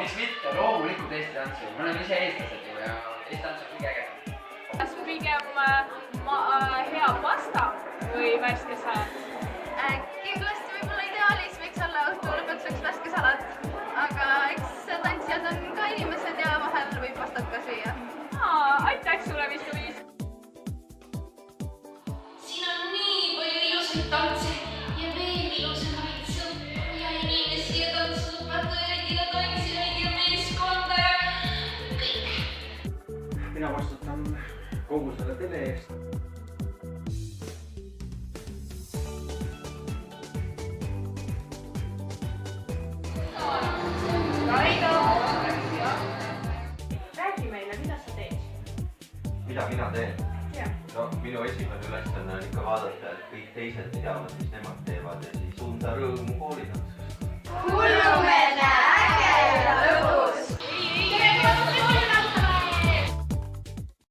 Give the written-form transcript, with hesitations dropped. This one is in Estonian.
miks mitte, loomulikult Eesti tantsu, me oleme ise eestlased ju ja Eesti tants on kõige ägedam. Kas pigem hea pasta või värske salat? Kindlasti võib-olla ideaalis võiks olla õhtu lõpetuseks värske salat, aga eks tantsijad on ka inimesed ja vahel võib pastat ka süüa. Aitäh sulle, Vistu-Viis! Siin on nii palju ilusaid tantse ja veel ilusamaid sõpru ja inimesi ja tantsuõpetajaid ja tantsijaid ja meeskonda ja kõik. Mina vastutan kogu selle tele eest. Raido! Räägi meile, mida sa teed? Mida mina teen? Jah. No minu esimene ülesanne on ikka vaadata, et kõik teised teavad, mis nemad teevad ja siis tunda rõõmu koolitantsust.